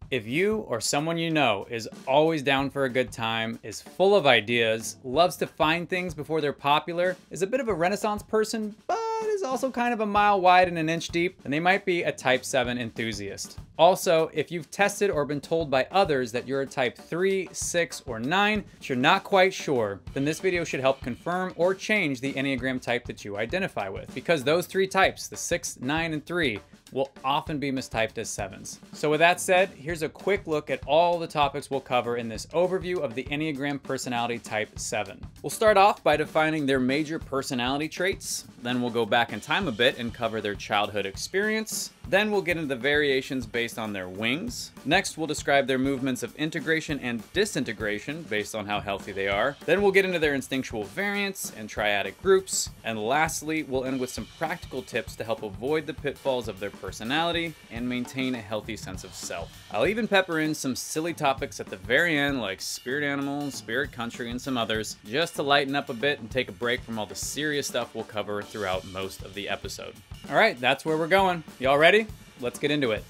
If you or someone you know is always down for a good time, is full of ideas, loves to find things before they're popular, is a bit of a Renaissance person, but is also kind of a mile wide and an inch deep, then they might be a type 7 enthusiast. Also, if you've tested or been told by others that you're a type 3, 6, or 9, but you're not quite sure, then this video should help confirm or change the Enneagram type that you identify with, because those three types, the 6, 9, and 3, will often be mistyped as 7s. So with that said, here's a quick look at all the topics we'll cover in this overview of the Enneagram personality type 7. We'll start off by defining their major personality traits, then we'll go back in time a bit and cover their childhood experience. Then we'll get into the variations based on their wings. Next, we'll describe their movements of integration and disintegration based on how healthy they are. Then we'll get into their instinctual variants and triadic groups. And lastly, we'll end with some practical tips to help avoid the pitfalls of their personality and maintain a healthy sense of self. I'll even pepper in some silly topics at the very end, like spirit animals, spirit country, and some others, just to lighten up a bit and take a break from all the serious stuff we'll cover throughout most of the episode. All right, that's where we're going. Y'all ready? Let's get into it.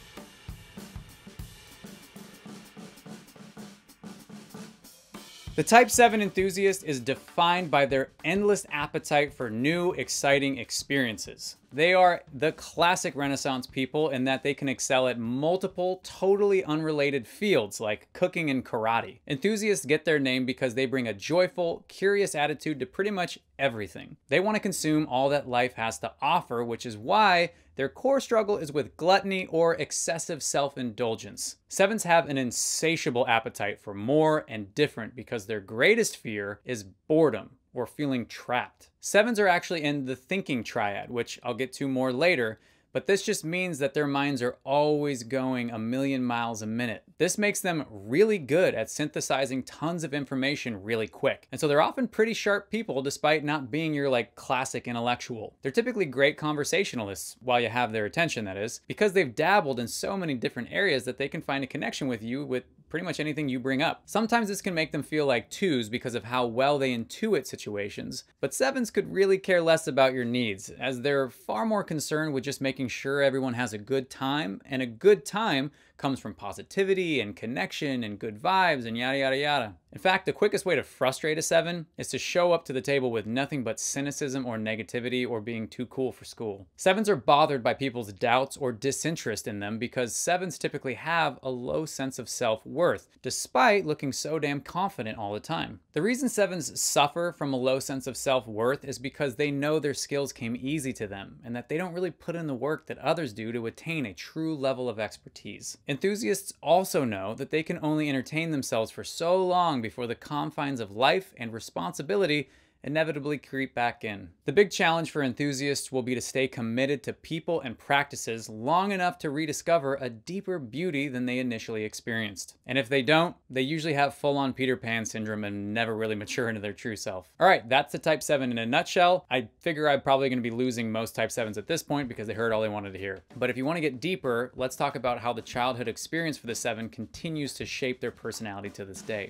The type 7 enthusiast is defined by their endless appetite for new, exciting experiences. They are the classic Renaissance people in that they can excel at multiple, totally unrelated fields like cooking and karate. Enthusiasts get their name because they bring a joyful, curious attitude to pretty much everything. They want to consume all that life has to offer, which is why their core struggle is with gluttony or excessive self-indulgence. 7s have an insatiable appetite for more and different because their greatest fear is boredom or feeling trapped. 7s are actually in the thinking triad, which I'll get to more later, but this just means that their minds are always going a million miles a minute. This makes them really good at synthesizing tons of information really quick. And so they're often pretty sharp people despite not being your classic intellectual. They're typically great conversationalists, while you have their attention that is, because they've dabbled in so many different areas that they can find a connection with you with pretty much anything you bring up. Sometimes this can make them feel like 2s because of how well they intuit situations, but 7s could really care less about your needs, as they're far more concerned with just making sure everyone has a good time, and a good time comes from positivity and connection and good vibes and yada yada yada. In fact, the quickest way to frustrate a 7 is to show up to the table with nothing but cynicism or negativity or being too cool for school. 7s are bothered by people's doubts or disinterest in them because 7s typically have a low sense of self-worth, despite looking so damn confident all the time. The reason 7s suffer from a low sense of self-worth is because they know their skills came easy to them and that they don't really put in the work that others do to attain a true level of expertise. Enthusiasts also know that they can only entertain themselves for so long before the confines of life and responsibility inevitably creep back in. The big challenge for enthusiasts will be to stay committed to people and practices long enough to rediscover a deeper beauty than they initially experienced. And if they don't, they usually have full-on Peter Pan syndrome and never really mature into their true self. All right, that's the type 7 in a nutshell. I figure I'm probably going to be losing most type 7s at this point because they heard all they wanted to hear. But if you want to get deeper, let's talk about how the childhood experience for the 7 continues to shape their personality to this day.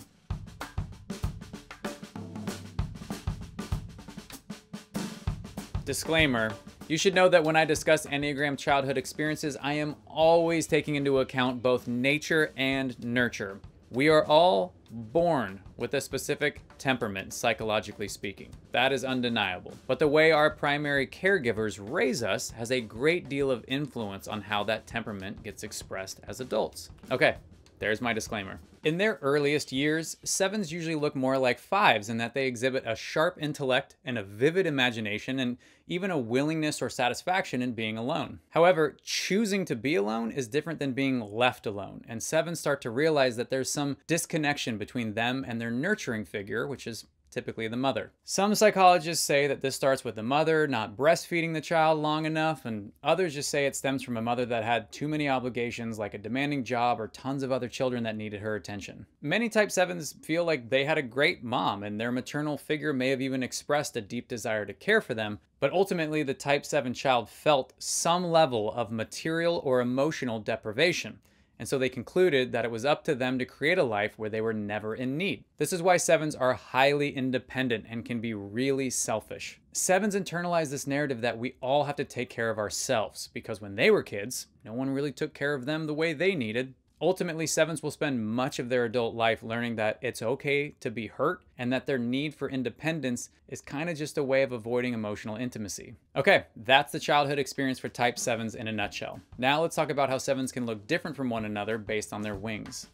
Disclaimer, you should know that when I discuss Enneagram childhood experiences, I am always taking into account both nature and nurture. We are all born with a specific temperament, psychologically speaking. That is undeniable. But the way our primary caregivers raise us has a great deal of influence on how that temperament gets expressed as adults. Okay, there's my disclaimer. In their earliest years, 7s usually look more like 5s in that they exhibit a sharp intellect and a vivid imagination and even a willingness or satisfaction in being alone. However, choosing to be alone is different than being left alone, and 7s start to realize that there's some disconnection between them and their nurturing figure, which is typically the mother. Some psychologists say that this starts with the mother not breastfeeding the child long enough, and others just say it stems from a mother that had too many obligations, like a demanding job or tons of other children that needed her attention. Many type 7s feel like they had a great mom, and their maternal figure may have even expressed a deep desire to care for them, but ultimately the type 7 child felt some level of material or emotional deprivation. And so they concluded that it was up to them to create a life where they were never in need. This is why 7s are highly independent and can be really selfish. 7s internalize this narrative that we all have to take care of ourselves, because when they were kids, no one really took care of them the way they needed. Ultimately, sevens will spend much of their adult life learning that it's okay to be hurt and that their need for independence is kind of just a way of avoiding emotional intimacy. Okay, that's the childhood experience for type 7s in a nutshell. Now let's talk about how 7s can look different from one another based on their wings.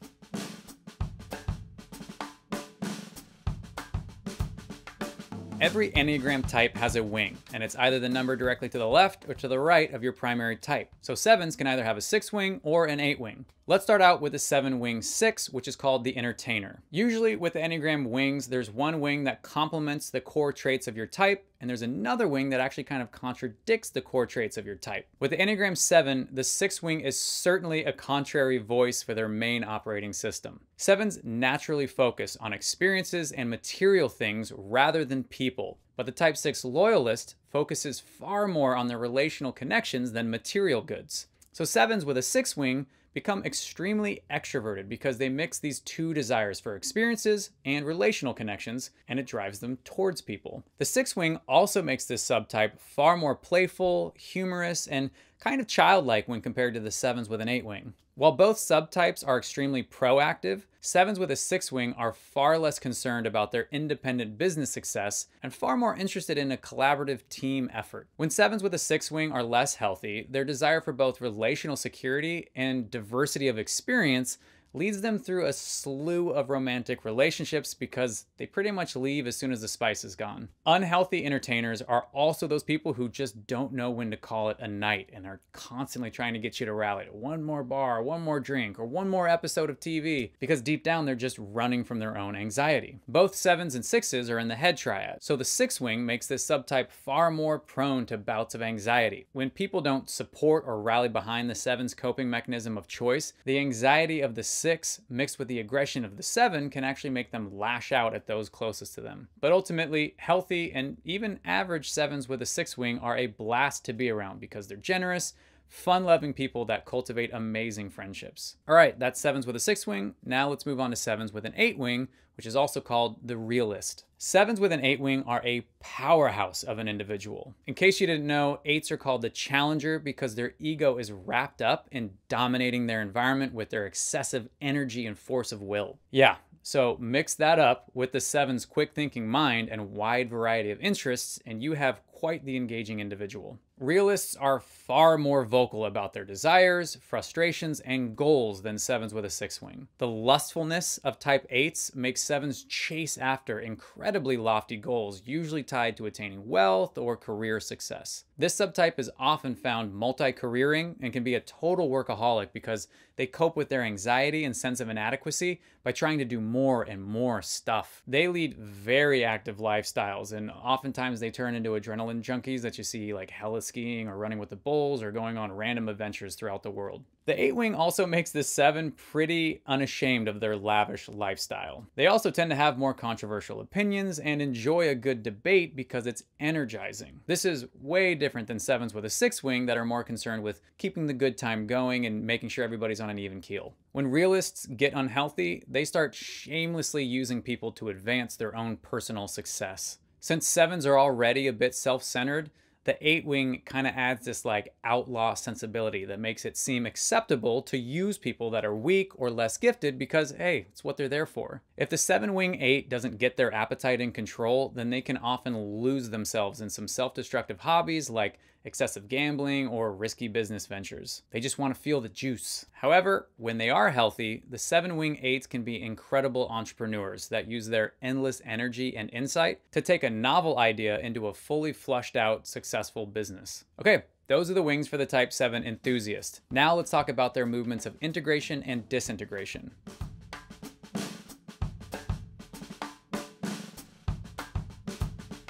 Every Enneagram type has a wing, and it's either the number directly to the left or to the right of your primary type. So 7s can either have a 6 wing or an 8 wing. Let's start out with a 7 wing 6, which is called the entertainer. Usually with the Enneagram wings, there's one wing that complements the core traits of your type, and there's another wing that actually kind of contradicts the core traits of your type. With the Enneagram 7, the 6 wing is certainly a contrary voice for their main operating system. 7s naturally focus on experiences and material things rather than people, but the type 6 loyalist focuses far more on their relational connections than material goods. So 7s with a 6 wing become extremely extroverted because they mix these two desires for experiences and relational connections, and it drives them towards people. The 6 wing also makes this subtype far more playful, humorous, and kind of childlike when compared to the 7s with an 8 wing. While both subtypes are extremely proactive, 7s with a 6 wing are far less concerned about their independent business success and far more interested in a collaborative team effort. When 7s with a 6 wing are less healthy, their desire for both relational security and diversity of experience leads them through a slew of romantic relationships because they pretty much leave as soon as the spice is gone. Unhealthy entertainers are also those people who just don't know when to call it a night and are constantly trying to get you to rally to one more bar, one more drink, or one more episode of TV, because deep down they're just running from their own anxiety. Both 7s and 6s are in the head triad, so the 6 wing makes this subtype far more prone to bouts of anxiety. When people don't support or rally behind the 7's coping mechanism of choice, the anxiety of the 6 mixed with the aggression of the 7 can actually make them lash out at those closest to them. But ultimately, healthy and even average 7s with a 6 wing are a blast to be around because they're generous, fun-loving people that cultivate amazing friendships. All right, that's 7s with a 6 wing. Now let's move on to 7s with an 8 wing, which is also called the realist. 7s with an 8 wing are a powerhouse of an individual. In case you didn't know, 8s are called the challenger because their ego is wrapped up in dominating their environment with their excessive energy and force of will. Yeah, so mix that up with the 7's quick thinking mind and wide variety of interests, and you have quite the engaging individual. Realists are far more vocal about their desires, frustrations, and goals than 7s with a 6 wing. The lustfulness of type 8s makes 7s chase after incredibly lofty goals, usually tied to attaining wealth or career success. This subtype is often found multi-careering and can be a total workaholic because they cope with their anxiety and sense of inadequacy by trying to do more and more stuff. They lead very active lifestyles, and oftentimes they turn into adrenaline junkies that you see like hella skiing or running with the bulls or going on random adventures throughout the world. The 8 wing also makes the 7 pretty unashamed of their lavish lifestyle. They also tend to have more controversial opinions and enjoy a good debate because it's energizing. This is way different than 7s with a 6 wing that are more concerned with keeping the good time going and making sure everybody's on an even keel. When realists get unhealthy, they start shamelessly using people to advance their own personal success. Since 7s are already a bit self-centered, the 8 wing kind of adds this like outlaw sensibility that makes it seem acceptable to use people that are weak or less gifted because, hey, it's what they're there for. If the 7 wing 8 doesn't get their appetite in control, then they can often lose themselves in some self-destructive hobbies like excessive gambling or risky business ventures. They just want to feel the juice. However, when they are healthy, the 7 wing 8s can be incredible entrepreneurs that use their endless energy and insight to take a novel idea into a fully flushed out, successful business. Okay, those are the wings for the type 7 enthusiast. Now let's talk about their movements of integration and disintegration.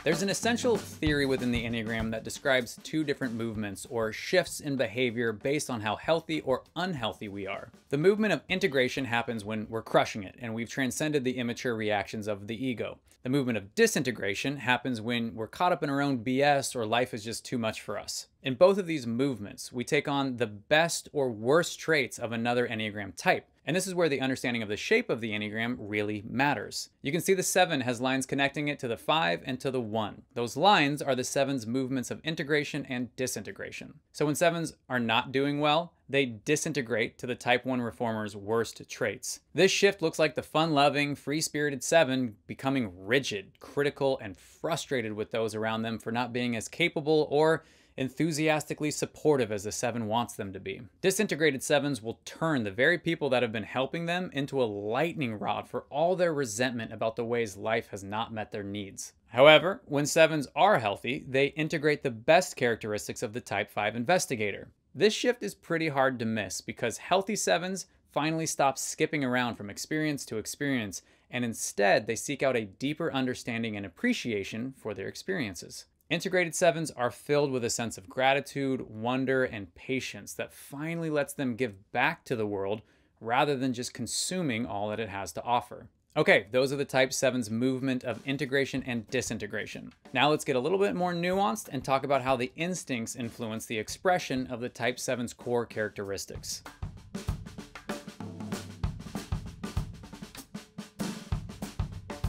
There's an essential theory within the Enneagram that describes two different movements or shifts in behavior based on how healthy or unhealthy we are. The movement of integration happens when we're crushing it and we've transcended the immature reactions of the ego. The movement of disintegration happens when we're caught up in our own BS or life is just too much for us. In both of these movements, we take on the best or worst traits of another Enneagram type. And this is where the understanding of the shape of the Enneagram really matters. You can see the 7 has lines connecting it to the 5 and to the 1. Those lines are the 7's movements of integration and disintegration. So when 7s are not doing well, they disintegrate to the type 1 reformer's worst traits. This shift looks like the fun-loving, free-spirited 7 becoming rigid, critical, and frustrated with those around them for not being as capable or enthusiastically supportive as the 7 wants them to be. Disintegrated 7s will turn the very people that have been helping them into a lightning rod for all their resentment about the ways life has not met their needs. However, when 7s are healthy, they integrate the best characteristics of the type 5 investigator. This shift is pretty hard to miss because healthy 7s finally stop skipping around from experience to experience, and instead they seek out a deeper understanding and appreciation for their experiences. Integrated 7s are filled with a sense of gratitude, wonder, and patience that finally lets them give back to the world rather than just consuming all that it has to offer. Okay, those are the type 7's movement of integration and disintegration. Now let's get a little bit more nuanced and talk about how the instincts influence the expression of the type 7's core characteristics.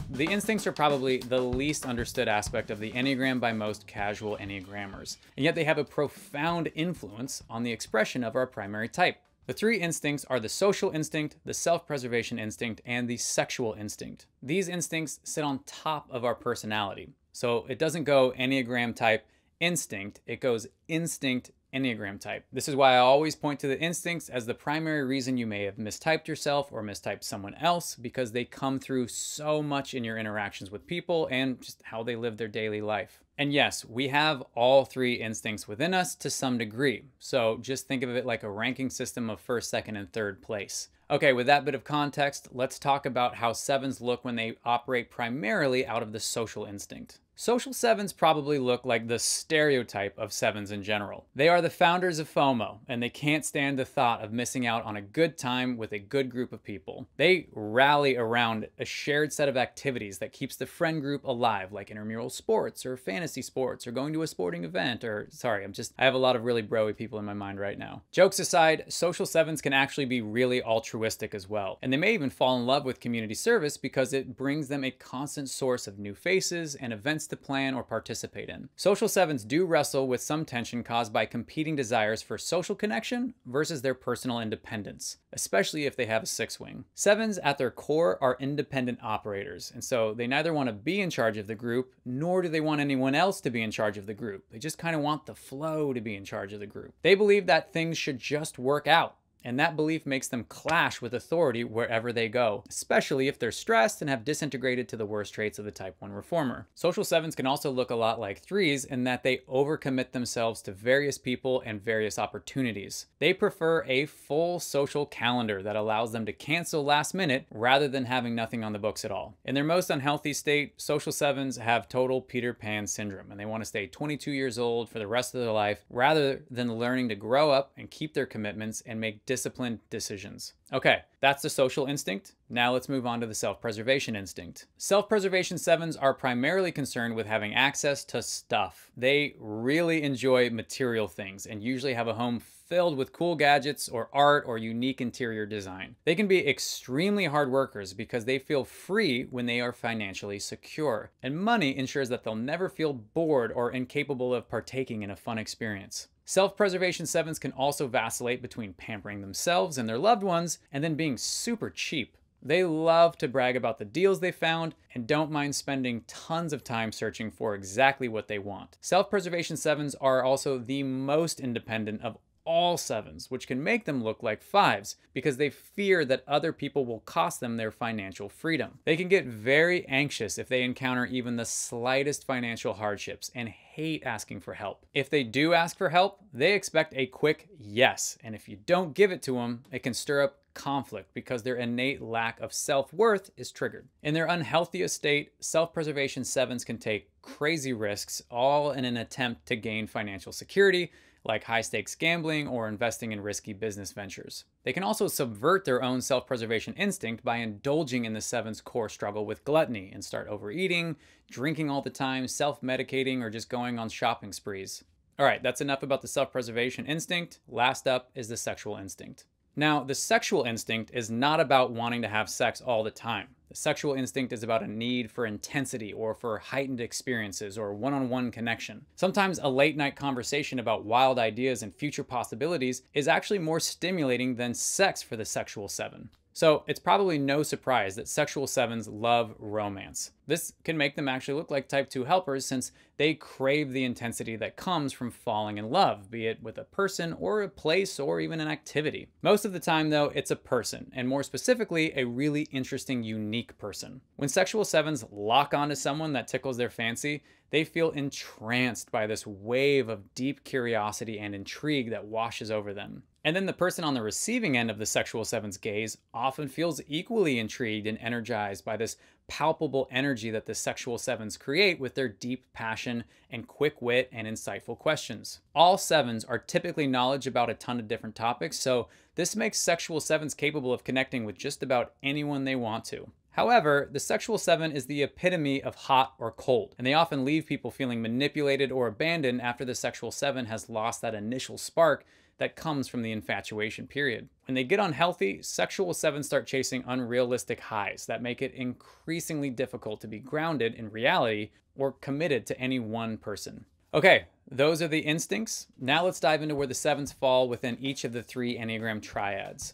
The instincts are probably the least understood aspect of the Enneagram by most casual Enneagrammers, and yet they have a profound influence on the expression of our primary type. The 3 instincts are the social instinct, the self-preservation instinct, and the sexual instinct. These instincts sit on top of our personality. So it doesn't go Enneagram type instinct, it goes instinct Enneagram type. This is why I always point to the instincts as the primary reason you may have mistyped yourself or mistyped someone else, because they come through so much in your interactions with people and just how they live their daily life. And yes, we have all 3 instincts within us to some degree. So just think of it like a ranking system of first, second, and third place. Okay, with that bit of context, let's talk about how 7s look when they operate primarily out of the social instinct. Social 7s probably look like the stereotype of 7s in general. They are the founders of FOMO, and they can't stand the thought of missing out on a good time with a good group of people. They rally around a shared set of activities that keeps the friend group alive, like intramural sports or fantasy sports or going to a sporting event or, sorry, I have a lot of really bro-y people in my mind right now. Jokes aside, social 7s can actually be really altruistic as well, and they may even fall in love with community service because it brings them a constant source of new faces and events to plan or participate in. Social 7s do wrestle with some tension caused by competing desires for social connection versus their personal independence, especially if they have a 6-wing. 7s at their core are independent operators, and so they neither want to be in charge of the group, nor do they want anyone else to be in charge of the group. They just kind of want the flow to be in charge of the group. They believe that things should just work out, and that belief makes them clash with authority wherever they go, especially if they're stressed and have disintegrated to the worst traits of the type 1 reformer. Social 7s can also look a lot like 3s in that they overcommit themselves to various people and various opportunities. They prefer a full social calendar that allows them to cancel last minute rather than having nothing on the books at all. In their most unhealthy state, social 7s have total Peter Pan syndrome, and they want to stay 22 years old for the rest of their life rather than learning to grow up and keep their commitments and make disciplined decisions. Okay, that's the social instinct. Now let's move on to the self-preservation instinct. Self-preservation 7s are primarily concerned with having access to stuff. They really enjoy material things and usually have a home filled with cool gadgets or art or unique interior design. They can be extremely hard workers because they feel free when they are financially secure, and money ensures that they'll never feel bored or incapable of partaking in a fun experience. Self-preservation 7s can also vacillate between pampering themselves and their loved ones and then being super cheap. They love to brag about the deals they found and don't mind spending tons of time searching for exactly what they want. Self-preservation 7s are also the most independent of all 7s, which can make them look like 5s because they fear that other people will cost them their financial freedom. They can get very anxious if they encounter even the slightest financial hardships and hate asking for help. If they do ask for help, they expect a quick yes, and if you don't give it to them, it can stir up conflict because their innate lack of self-worth is triggered. In their unhealthiest state, self-preservation 7s can take crazy risks, all in an attempt to gain financial security, like high-stakes gambling or investing in risky business ventures. They can also subvert their own self-preservation instinct by indulging in the 7's core struggle with gluttony and start overeating, drinking all the time, self-medicating, or just going on shopping sprees. All right, that's enough about the self-preservation instinct. Last up is the sexual instinct. Now, the sexual instinct is not about wanting to have sex all the time. The sexual instinct is about a need for intensity or for heightened experiences or one-on-one connection. Sometimes a late night conversation about wild ideas and future possibilities is actually more stimulating than sex for the sexual 7. So it's probably no surprise that sexual 7s love romance. This can make them actually look like type 2 helpers since they crave the intensity that comes from falling in love, be it with a person or a place or even an activity. Most of the time though, it's a person, and more specifically, a really interesting, unique person. When sexual 7s lock onto someone that tickles their fancy, they feel entranced by this wave of deep curiosity and intrigue that washes over them. And then the person on the receiving end of the sexual 7's gaze often feels equally intrigued and energized by this palpable energy that the sexual 7s create with their deep passion and quick wit and insightful questions. All 7s are typically knowledge about a ton of different topics, so this makes sexual 7s capable of connecting with just about anyone they want to. However, the sexual 7 is the epitome of hot or cold, and they often leave people feeling manipulated or abandoned after the sexual 7 has lost that initial spark that comes from the infatuation period. When they get unhealthy, sexual 7s start chasing unrealistic highs that make it increasingly difficult to be grounded in reality or committed to any one person. Okay, those are the instincts. Now let's dive into where the 7s fall within each of the 3 Enneagram triads.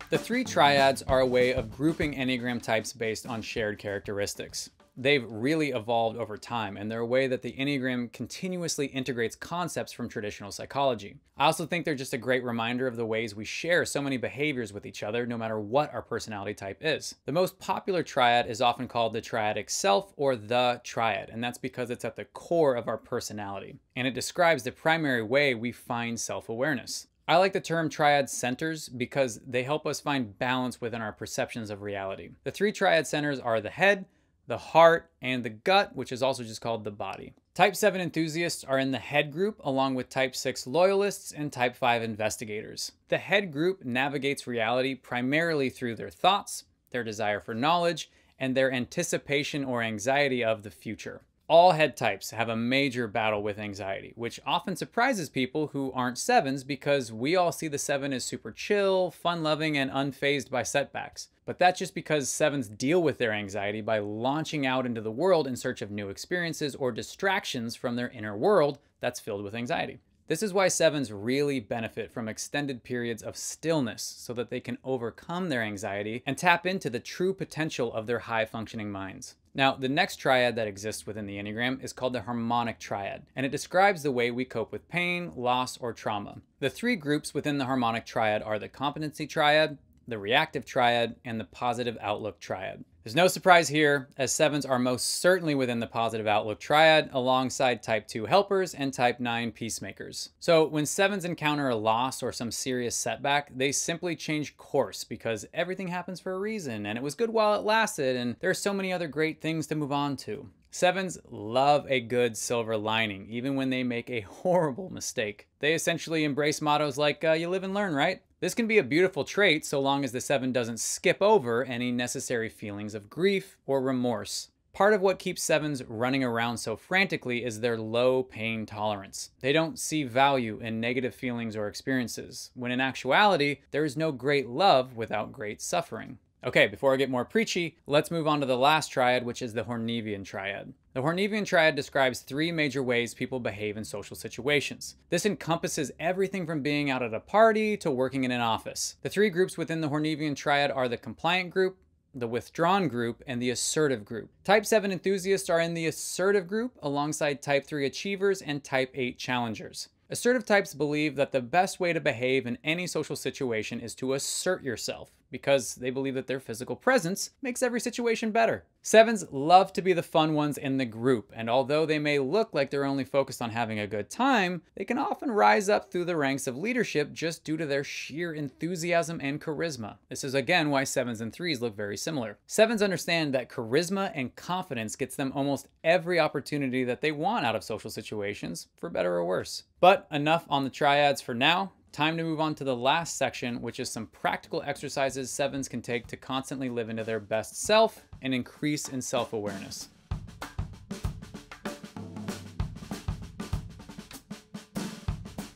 The 3 triads are a way of grouping Enneagram types based on shared characteristics. They've really evolved over time, and they're a way that the Enneagram continuously integrates concepts from traditional psychology. I also think they're just a great reminder of the ways we share so many behaviors with each other, no matter what our personality type is. The most popular triad is often called the triadic self or the triad, and that's because it's at the core of our personality, and it describes the primary way we find self-awareness. I like the term triad centers because they help us find balance within our perceptions of reality. The 3 triad centers are the head, the heart, and the gut, which is also just called the body. Type 7 enthusiasts are in the head group, along with type 6 loyalists and type 5 investigators. The head group navigates reality primarily through their thoughts, their desire for knowledge, and their anticipation or anxiety of the future. All head types have a major battle with anxiety, which often surprises people who aren't 7s because we all see the 7 as super chill, fun-loving, and unfazed by setbacks. But that's just because 7s deal with their anxiety by launching out into the world in search of new experiences or distractions from their inner world that's filled with anxiety. This is why 7s really benefit from extended periods of stillness so that they can overcome their anxiety and tap into the true potential of their high-functioning minds. Now, the next triad that exists within the Enneagram is called the harmonic triad, and it describes the way we cope with pain, loss, or trauma. The 3 groups within the harmonic triad are the competency triad, the reactive triad, and the positive outlook triad. There's no surprise here, as 7s are most certainly within the positive outlook triad alongside type 2 helpers and type 9 peacemakers. So when 7s encounter a loss or some serious setback, they simply change course because everything happens for a reason and it was good while it lasted and there are so many other great things to move on to. 7s love a good silver lining, even when they make a horrible mistake. They essentially embrace mottos like, you live and learn, right? This can be a beautiful trait so long as the 7 doesn't skip over any necessary feelings of grief or remorse. Part of what keeps 7s running around so frantically is their low pain tolerance. They don't see value in negative feelings or experiences, when in actuality, there is no great love without great suffering. Okay, before I get more preachy, let's move on to the last triad, which is the Hornevian triad. The Hornevian triad describes 3 major ways people behave in social situations. This encompasses everything from being out at a party to working in an office. The 3 groups within the Hornevian triad are the compliant group, the withdrawn group, and the assertive group. Type 7 enthusiasts are in the assertive group alongside type 3 achievers and type 8 challengers. Assertive types believe that the best way to behave in any social situation is to assert yourself, because they believe that their physical presence makes every situation better. 7s love to be the fun ones in the group, and although they may look like they're only focused on having a good time, they can often rise up through the ranks of leadership just due to their sheer enthusiasm and charisma. This is again why 7s and 3s look very similar. 7s understand that charisma and confidence gets them almost every opportunity that they want out of social situations, for better or worse. But enough on the triads for now. Time to move on to the last section, which is some practical exercises 7s can take to constantly live into their best self and increase in self-awareness.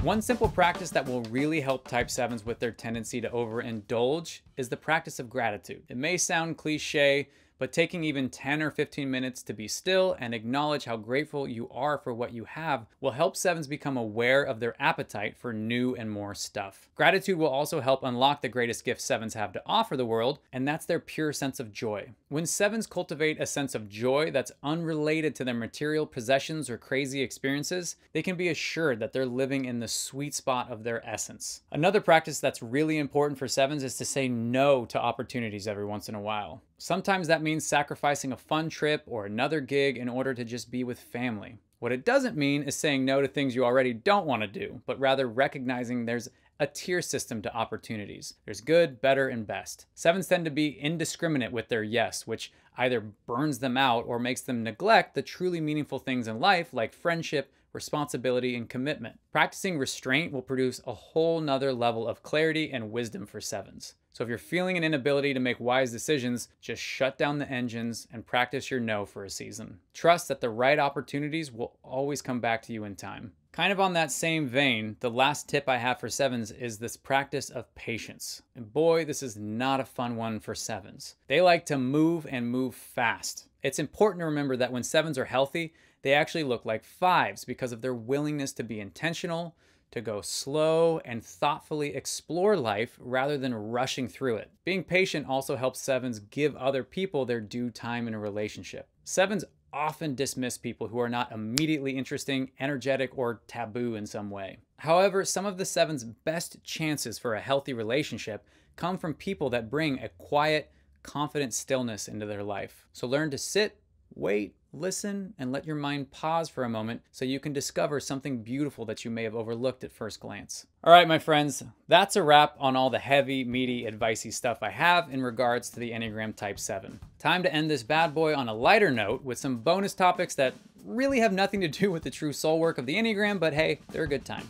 One simple practice that will really help type 7s with their tendency to overindulge is the practice of gratitude. It may sound cliche, but taking even 10 or 15 minutes to be still and acknowledge how grateful you are for what you have will help 7s become aware of their appetite for new and more stuff. Gratitude will also help unlock the greatest gift 7s have to offer the world, and that's their pure sense of joy. When 7s cultivate a sense of joy that's unrelated to their material possessions or crazy experiences, they can be assured that they're living in the sweet spot of their essence. Another practice that's really important for 7s is to say no to opportunities every once in a while. Sometimes that means sacrificing a fun trip or another gig in order to just be with family. What it doesn't mean is saying no to things you already don't want to do, but rather recognizing there's a tier system to opportunities. There's good, better, and best. 7s tend to be indiscriminate with their yes, which either burns them out or makes them neglect the truly meaningful things in life like friendship, responsibility, and commitment. Practicing restraint will produce a whole nother level of clarity and wisdom for 7s. So if you're feeling an inability to make wise decisions, just shut down the engines and practice your no for a season. Trust that the right opportunities will always come back to you in time. Kind of on that same vein, the last tip I have for 7s is this practice of patience. And boy, this is not a fun one for 7s. They like to move and move fast. It's important to remember that when 7s are healthy, they actually look like 5s because of their willingness to be intentional, to go slow and thoughtfully explore life rather than rushing through it. Being patient also helps 7s give other people their due time in a relationship. 7s often dismiss people who are not immediately interesting, energetic, or taboo in some way. However, some of the 7s' best chances for a healthy relationship come from people that bring a quiet, confident stillness into their life. So learn to sit, wait, listen, and let your mind pause for a moment so you can discover something beautiful that you may have overlooked at first glance. All right, my friends, that's a wrap on all the heavy, meaty, advicey stuff I have in regards to the Enneagram Type 7. Time to end this bad boy on a lighter note with some bonus topics that really have nothing to do with the true soul work of the Enneagram, but hey, they're a good time.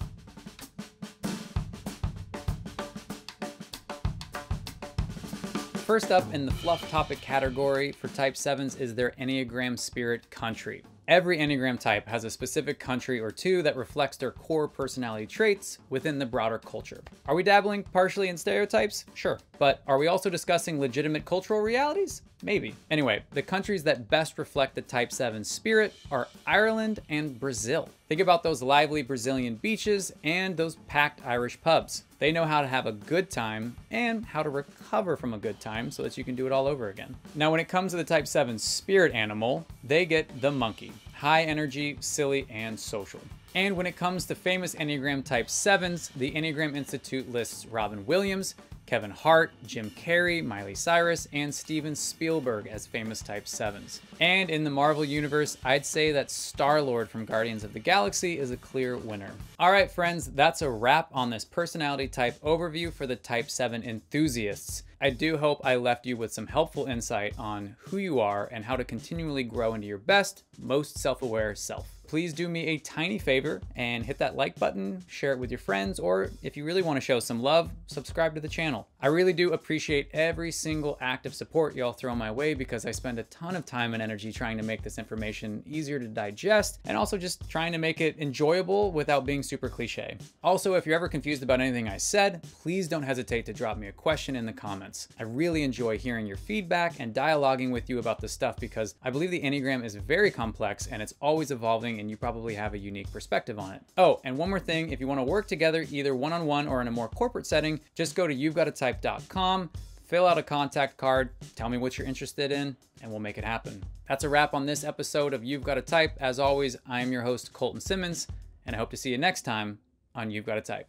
First up in the fluff topic category for Type 7s is their Enneagram Spirit country. Every Enneagram type has a specific country or two that reflects their core personality traits within the broader culture. Are we dabbling partially in stereotypes? Sure. But are we also discussing legitimate cultural realities? Maybe. Anyway, the countries that best reflect the Type 7 spirit are Ireland and Brazil. Think about those lively Brazilian beaches and those packed Irish pubs. They know how to have a good time and how to recover from a good time so that you can do it all over again. Now, when it comes to the Type 7 spirit animal, they get the monkey. High energy, silly, and social. And when it comes to famous Enneagram Type 7s, the Enneagram Institute lists Robin Williams, Kevin Hart, Jim Carrey, Miley Cyrus, and Steven Spielberg as famous Type 7s. And in the Marvel Universe, I'd say that Star-Lord from Guardians of the Galaxy is a clear winner. All right, friends, that's a wrap on this personality type overview for the Type 7 enthusiasts. I do hope I left you with some helpful insight on who you are and how to continually grow into your best, most self-aware self. Please do me a tiny favor and hit that like button, share it with your friends, or if you really want to show some love, subscribe to the channel. I really do appreciate every single act of support y'all throw my way because I spend a ton of time and energy trying to make this information easier to digest and also just trying to make it enjoyable without being super cliche. Also, if you're ever confused about anything I said, please don't hesitate to drop me a question in the comments. I really enjoy hearing your feedback and dialoguing with you about this stuff because I believe the Enneagram is very complex and it's always evolving and you probably have a unique perspective on it. Oh, and one more thing, if you want to work together either one-on-one or in a more corporate setting, just go to you'vegottatype.com, fill out a contact card, tell me what you're interested in, and we'll make it happen. That's a wrap on this episode of You've Got a Type. As always, I am your host, Colton Simmons, and I hope to see you next time on You've Got a Type.